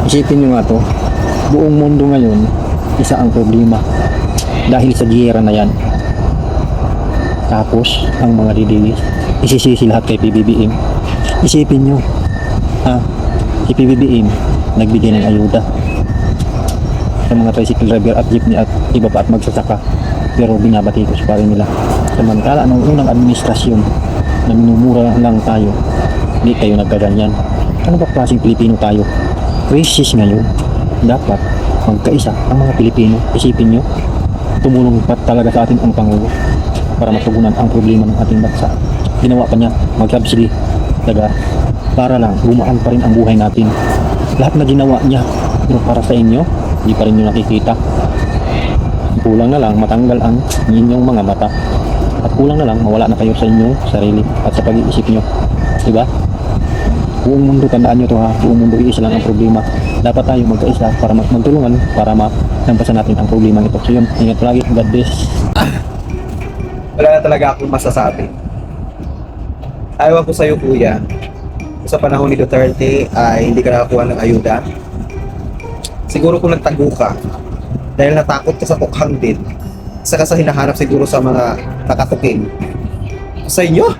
Isipin nyo nga to, buong mundo ngayon, isa ang problema dahil sa giyera na yan. Tapos, ang mga didilis, isisisi lahat kay PBBM. Isipin nyo, si PBBM, nagbigay ng ayuda sa mga tricycle driver at jeepney at iba pa at magsasaka, pero binabatikos pa rin nila. Samantala, nung unang administrasyon na minumura lang tayo, hindi tayo nagkaganyan. Ano ba klaseng Pilipino tayo? Racist ngayon. Dapat magkaisa ang mga Pilipino. Isipin nyo, tumulong pa talaga sa atin ang Pangulo para matugunan ang problema ng ating bansa. Ginawa pa niya mag-subsidy daga para lang gumaan pa rin ang buhay natin. Lahat na ginawa niya, pero para sa inyo, hindi pa rin nyo nakikita. Kulang na lang matanggal ang inyong mga mata, at kulang na lang mawala na kayo sa inyong sarili at sa pag-iisip nyo, diba? Buong mundo, tandaan nyo to ha, buong mundo iisa lang ang problema. Dapat tayo magkaisa para magtulungan para malampasan natin ang problema nito. So yun, ingat lagi, God bless. Wala na talaga akong masasabi. Ayaw ko sa'yo, kuya. Sa panahon ni Duterte ay hindi ka nakakuha ng ayuda. Siguro kung nagtago ka dahil natakot ka sa tukhang din, saka sa hinahanap siguro sa mga nakatukin. Sa inyo,